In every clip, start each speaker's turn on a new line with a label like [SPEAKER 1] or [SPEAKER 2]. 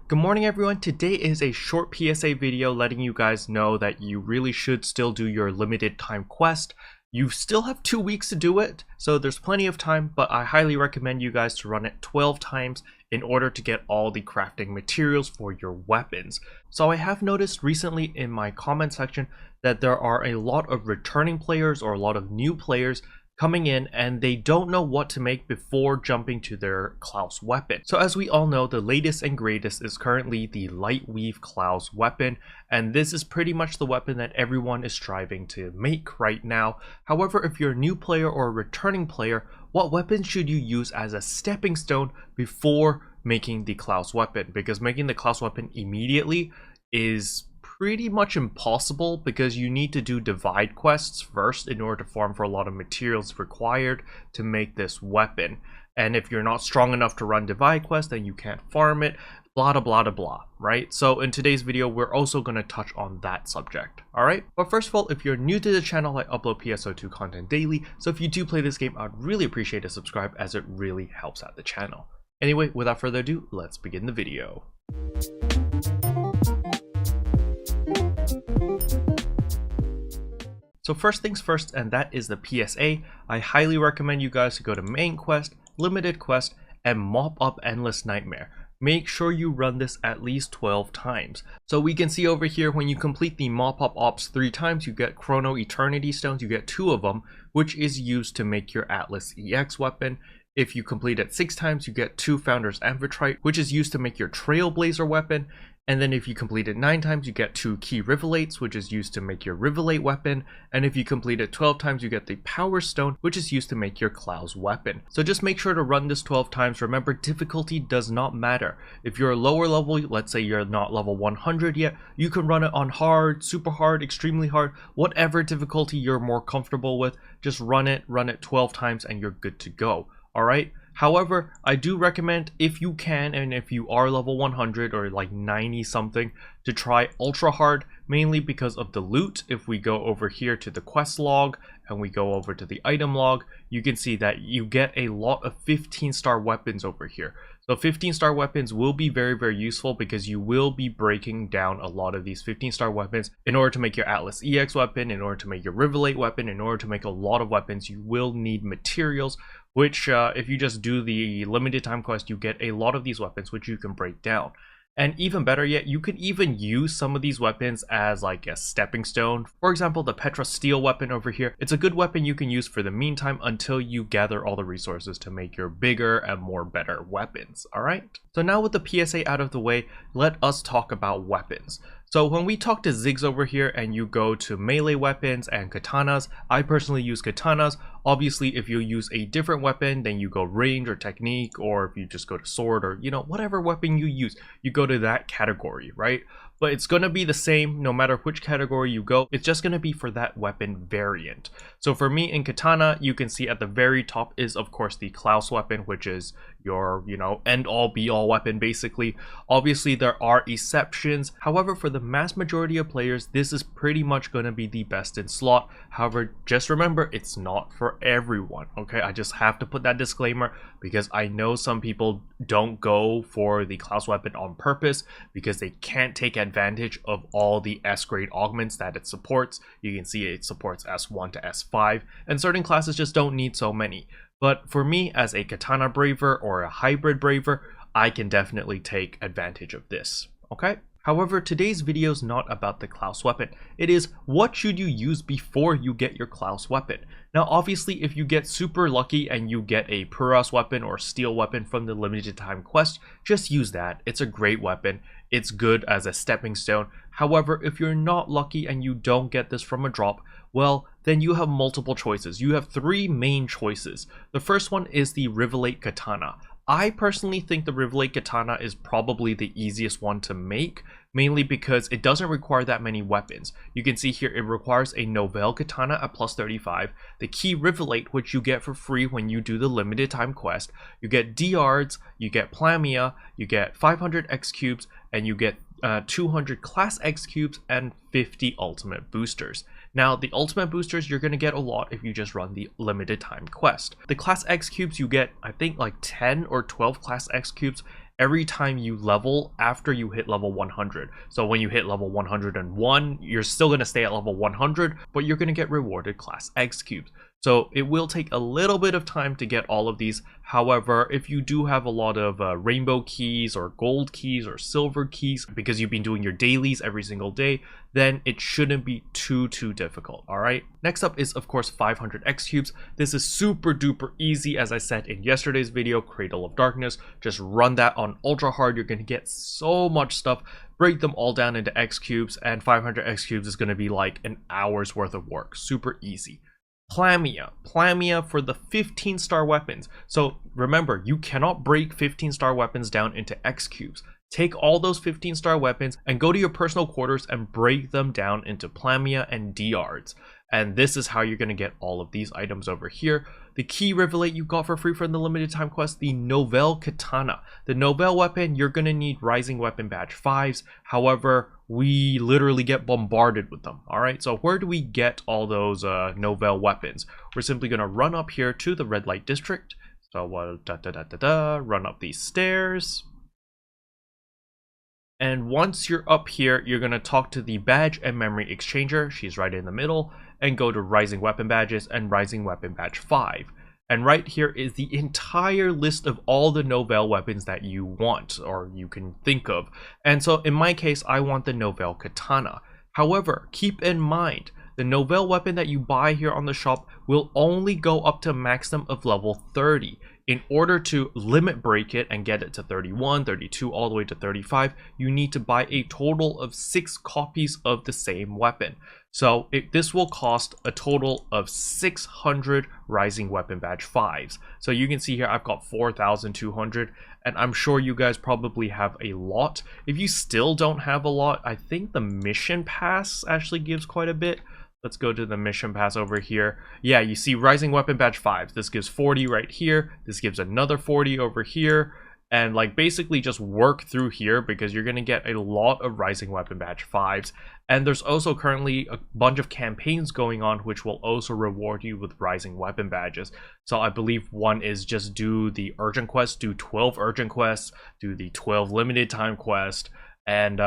[SPEAKER 1] Good morning everyone, today is a short PSA video letting you guys know that you really should still do your limited time quest. You still have 2 weeks to do it, so there's plenty of time, but I highly recommend you guys to run it 12 times in order to get all the crafting materials for your weapons. So I have noticed recently in my comment section that there are a lot of returning players or a lot of new players coming in and they don't know what to make before jumping to their Klauz Weapon. So as we all know, the latest and greatest is currently the Light Weave Klauz Weapon, and this is pretty much the weapon that everyone is striving to make right now. However, if you're a new player or a returning player, what weapon should you use as a stepping stone before making the Klauz Weapon? Because making the Klauz Weapon immediately is pretty much impossible because you need to do divide quests first in order to farm for a lot of materials required to make this weapon. And if you're not strong enough to run divide quests, then you can't farm it, blah blah blah blah, right? So in today's video, we're also going to touch on that subject, alright? But first of all, if you're new to the channel, I upload PSO2 content daily, so if you do play this game, I'd really appreciate a subscribe as it really helps out the channel. Anyway, without further ado, let's begin the video. So first things first, and that is the PSA. I highly recommend you guys to go to main quest, limited quest, and mop up endless nightmare. Make sure you run this at least 12 times. So we can see over here, when you complete the mop up ops 3 times, you get chrono eternity stones. You get 2 of them, which is used to make your Atlas EX weapon. If you complete it 6 times, you get 2 Founder's Amphitrite, which is used to make your Trailblazer Weapon. And then if you complete it 9 times, you get 2 Key Rivalates, which is used to make your Rivalate Weapon. And if you complete it 12 times, you get the Power Stone, which is used to make your Klauz Weapon. So just make sure to run this 12 times. Remember, difficulty does not matter. If you're a lower level, let's say you're not level 100 yet, you can run it on hard, super hard, extremely hard, whatever difficulty you're more comfortable with. Just run it 12 times and you're good to go. Alright? However, I do recommend, if you can, and if you are level 100 or like 90 something, to try ultra hard, mainly because of the loot. If we go over here to the quest log and we go over to the item log, you can see that you get a lot of 15-star weapons over here. So 15-star weapons will be very useful because you will be breaking down a lot of these 15-star weapons in order to make your Atlas EX weapon, in order to make your Rivalate weapon, in order to make a lot of weapons. You will need materials, which if you just do the limited time quest, you get a lot of these weapons which you can break down. And even better yet, you could even use some of these weapons as like a stepping stone. For example, the Petra Steel weapon over here. It's a good weapon you can use for the meantime until you gather all the resources to make your bigger and more better weapons, alright? So now with the PSA out of the way, let us talk about weapons. So when we talk to Ziggs over here and you go to melee weapons and katanas, I personally use katanas. Obviously, if you use a different weapon, then you go range or technique, or if you just go to sword or, you know, whatever weapon you use, you go to that category, right? But it's going to be the same no matter which category you go. It's just going to be for that weapon variant. So for me in katana, you can see at the very top is of course the Klauz weapon, which is your, you know, end all be all weapon basically. Obviously there are exceptions. However, for the mass majority of players, this is pretty much going to be the best in slot. However, just remember, it's not for everyone, okay? I just have to put that disclaimer because I know some people don't go for the Klauz weapon on purpose because they can't take advantage of all the S grade augments that it supports. You can see it supports S1 to S5, and certain classes just don't need so many. But for me, as a katana braver or a hybrid braver, I can definitely take advantage of this, okay? However, today's video is not about the Klauz weapon. It is, what should you use before you get your Klauz weapon? Now, obviously, if you get super lucky and you get a Puras weapon or steel weapon from the limited time quest, just use that. It's a great weapon. It's good as a stepping stone. However, if you're not lucky and you don't get this from a drop, well, then you have multiple choices. You have 3 main choices. The first one is the Rivalate Katana. I personally think the Rivalate Katana is probably the easiest one to make, mainly because it doesn't require that many weapons. You can see here it requires a Novell Katana at plus 35, the Key Rivalate, which you get for free when you do the limited time quest. You get Dards, you get Plamia, you get 500 X cubes, and you get 200 Class X cubes and 50 ultimate boosters. Now, the ultimate boosters you're going to get a lot if you just run the limited time quest. The Class X cubes you get, I think, like 10 or 12 Class X cubes, every time you level after you hit level 100. So when you hit level 101, you're still going to stay at level 100, but you're going to get rewarded Class X cubes. So it will take a little bit of time to get all of these. However, if you do have a lot of rainbow keys or gold keys or silver keys because you've been doing your dailies every single day, then it shouldn't be too difficult. All right. Next up is of course 500 X cubes. This is super duper easy. As I said in yesterday's video, Cradle of Darkness, just run that on ultra hard. You're going to get so much stuff. Break them all down into X cubes, and 500 X cubes is going to be like an hour's worth of work. Super easy. Plamia for the 15-star weapons. So remember, you cannot break 15-star weapons down into X cubes. Take all those 15-star weapons and go to your personal quarters and break them down into Plamia and Diards. And this is how you're going to get all of these items over here. The key Rivalate you got for free from the limited time quest, the Novel Katana. The Novel weapon, you're going to need Rising Weapon Badge 5s. However, we literally get bombarded with them. All right, so where do we get all those Novel weapons? We're simply going to run up here to the Red Light District. So run up these stairs. And once you're up here, you're going to talk to the Badge and Memory Exchanger. She's right in the middle. And go to Rising Weapon Badges and Rising Weapon Badge 5. And right here is the entire list of all the Novel weapons that you want or you can think of. And so in my case, I want the Novel Katana. However, keep in mind, the Novel weapon that you buy here on the shop will only go up to maximum of level 30. In order to limit break it and get it to 31, 32, all the way to 35, you need to buy a total of 6 copies of the same weapon. So this will cost a total of 600 Rising Weapon Badge 5s. So you can see here I've got 4,200, and I'm sure you guys probably have a lot. If you still don't have a lot, I think the Mission Pass actually gives quite a bit. Let's go to the Mission Pass over here. Yeah, you see Rising Weapon Badge 5. This gives 40 right here. This gives another 40 over here. And like basically just work through here because you're going to get a lot of Rising Weapon Badge 5s. And there's also currently a bunch of campaigns going on which will also reward you with Rising Weapon Badges. So I believe one is just do the urgent quest, do 12 urgent quests, do the 12 limited time quest. And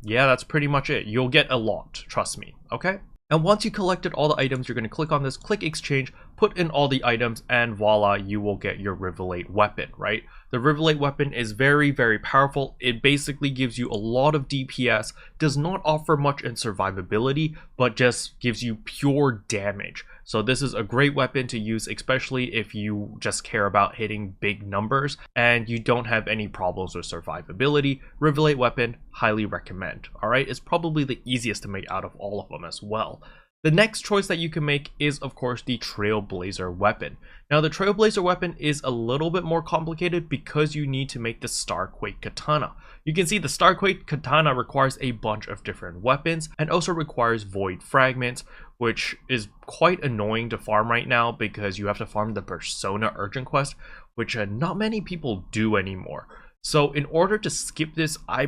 [SPEAKER 1] yeah, that's pretty much it. You'll get a lot, trust me, okay? And once you collected all the items, you're going to click on this, click exchange, put in all the items, and voila, you will get your Rivalate weapon, right? The Rivalate weapon is very powerful. It basically gives you a lot of DPS, does not offer much in survivability, but just gives you pure damage. So this is a great weapon to use, especially if you just care about hitting big numbers and you don't have any problems with survivability. Rivalate weapon, highly recommend. All right, it's probably the easiest to make out of all of them as well. The next choice that you can make is, of course, the Trailblazer Weapon. Now, the Trailblazer Weapon is a little bit more complicated because you need to make the Starquake Katana. You can see the Starquake Katana requires a bunch of different weapons and also requires Void Fragments, which is quite annoying to farm right now because you have to farm the Persona Urgent Quest, which not many people do anymore. So in order to skip this, I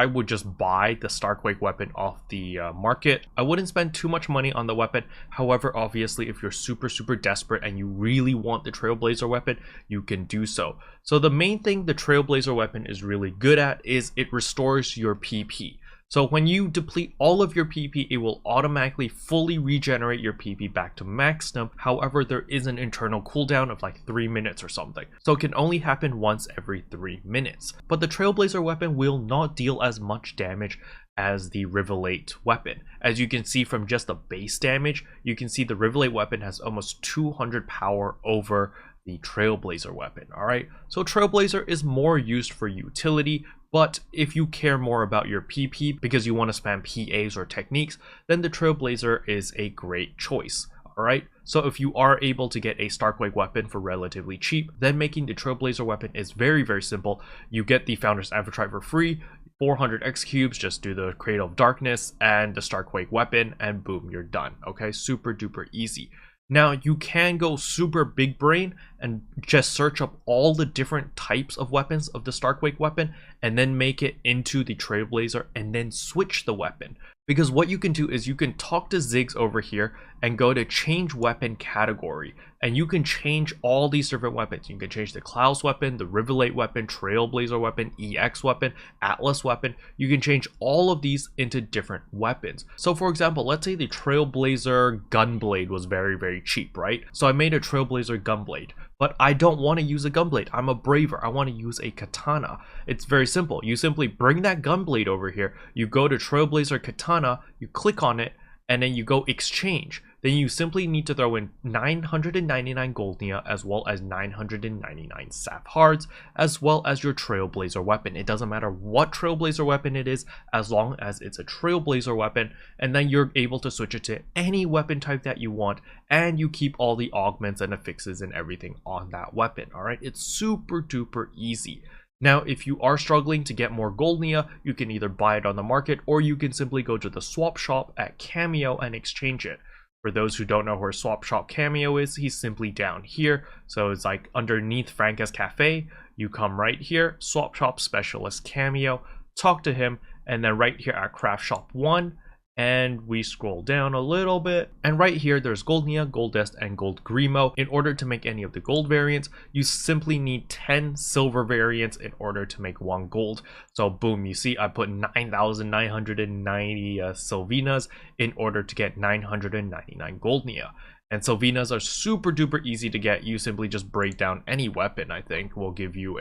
[SPEAKER 1] would just buy the Starquake weapon off the market. I wouldn't spend too much money on the weapon. However, obviously, if you're super desperate and you really want the Trailblazer weapon, you can do so. So the main thing the Trailblazer weapon is really good at is it restores your PP. So when you deplete all of your PP, it will automatically fully regenerate your PP back to maximum. However, there is an internal cooldown of like 3 minutes or something. So it can only happen once every 3 minutes. But the Trailblazer weapon will not deal as much damage as the Rivalate weapon. As you can see from just the base damage, you can see the Rivalate weapon has almost 200 power over the Trailblazer weapon. All right, so Trailblazer is more used for utility, but if you care more about your PP because you want to spam PAs or techniques, then the Trailblazer is a great choice. All right, so if you are able to get a Starquake weapon for relatively cheap, then making the Trailblazer weapon is very simple. You get the Founder's Avatar for free, 400 X cubes, just do the Cradle of Darkness and the Starquake weapon, and boom, you're done. Okay, super duper easy. Now, you can go super big brain and just search up all the different types of weapons of the Starquake weapon and then make it into the Trailblazer and then switch the weapon. Because what you can do is you can talk to Ziggs over here and go to change weapon category, and you can change all these different weapons. You can change the Klauz Weapon, the Rivalate Weapon, Trailblazer Weapon, EX Weapon, Atlas Weapon. You can change all of these into different weapons. So for example, let's say the Trailblazer Gunblade was very cheap, right? So I made a Trailblazer Gunblade, but I don't want to use a Gunblade. I'm a braver. I want to use a katana. It's very simple. You simply bring that Gunblade over here, you go to Trailblazer Katana, you click on it, and then you go exchange. Then you simply need to throw in 999 Goldnia as well as 999 Sap Hards, as well as your Trailblazer weapon. It doesn't matter what Trailblazer weapon it is, as long as it's a Trailblazer weapon, and then you're able to switch it to any weapon type that you want, and you keep all the augments and affixes and everything on that weapon. Alright, it's super duper easy. Now, if you are struggling to get more Goldnia, you can either buy it on the market, or you can simply go to the swap shop at Cameo and exchange it. For those who don't know where Swap Shop Cameo is, he's simply down here. So it's like underneath Franca's Cafe. You come right here, Swap Shop Specialist Cameo, talk to him, and then right here at Craft Shop 1, and we scroll down a little bit, and right here there's Goldnia, Gold Dust, and Gold Grimo. In order to make any of the gold variants, you simply need 10 silver variants in order to make 1 gold. So boom, you see I put 9,990 Sylvinas in order to get 999 Goldnia. And Sylvinas are super duper easy to get. You simply just break down any weapon. I think will give you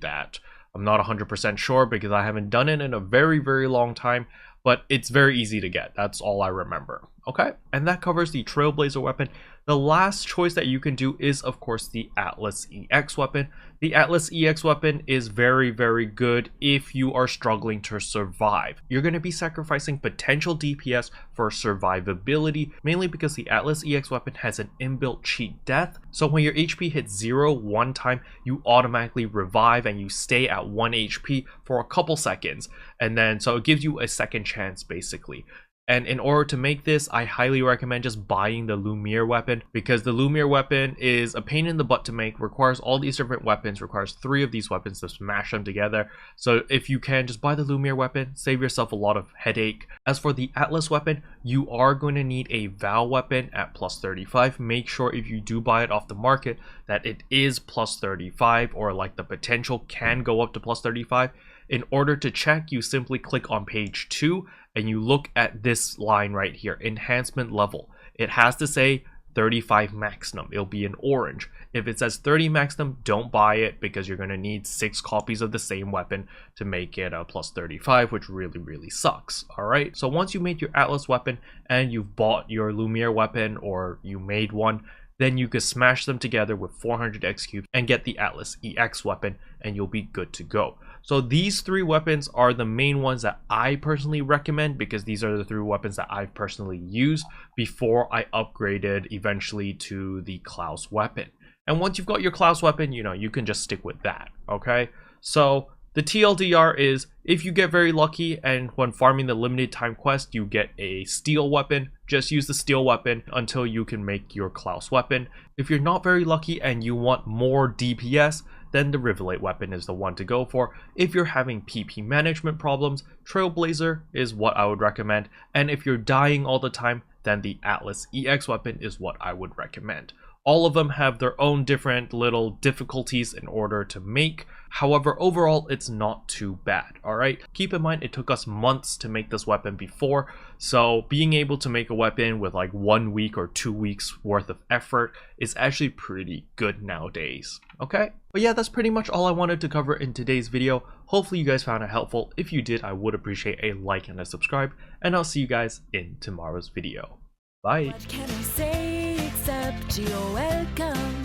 [SPEAKER 1] that. I'm not 100% sure because I haven't done it in a very long time, but it's very easy to get. That's all I remember. Okay, and that covers the Trailblazer weapon. The last choice that you can do is, of course, the Atlas EX weapon. The Atlas EX weapon is very good if you are struggling to survive. You're going to be sacrificing potential DPS for survivability, mainly because the Atlas EX weapon has an inbuilt cheat death. So when your HP hits 0 one time, you automatically revive and you stay at 1 HP for a couple seconds. And then, so it gives you a second chance, basically. And in order to make this, I highly recommend just buying the Lumiere weapon, because the Lumiere weapon is a pain in the butt to make, requires all these different weapons, requires 3 of these weapons to smash them together. So if you can, just buy the Lumiere weapon, save yourself a lot of headache. As for the Atlas weapon, you are going to need a Val weapon at plus 35. Make sure if you do buy it off the market that it is plus 35, or like the potential can go up to plus 35. In order to check, you simply click on page 2 and you look at this line right here, enhancement level. It has to say 35 maximum. It'll be in orange. If it says 30 maximum, don't buy it, because you're going to need 6 copies of the same weapon to make it a plus 35, which really sucks. Alright, so once you made your Atlas weapon and you've bought your Lumiere weapon, or you made one, then you can smash them together with 400 X cubes and get the Atlas EX weapon, and you'll be good to go. So these 3 weapons are the main ones that I personally recommend, because these are the 3 weapons that I've personally used before I upgraded eventually to the Klauz weapon. And once you've got your Klauz weapon, you know, you can just stick with that, okay? So the TLDR is, if you get very lucky and when farming the limited time quest you get a steel weapon, just use the steel weapon until you can make your Klauz weapon. If you're not very lucky and you want more DPS, then the Rivalate weapon is the one to go for. If you're having PP management problems, Trailblazer is what I would recommend. And if you're dying all the time, then the Atlas EX weapon is what I would recommend. All of them have their own different little difficulties in order to make. However, overall, it's not too bad, alright? Keep in mind, it took us months to make this weapon before, so being able to make a weapon with like 1 week or 2 weeks worth of effort is actually pretty good nowadays, okay? But yeah, that's pretty much all I wanted to cover in today's video. Hopefully you guys found it helpful. If you did, I would appreciate a like and a subscribe, and I'll see you guys in tomorrow's video. Bye!
[SPEAKER 2] What can I say except you're welcome?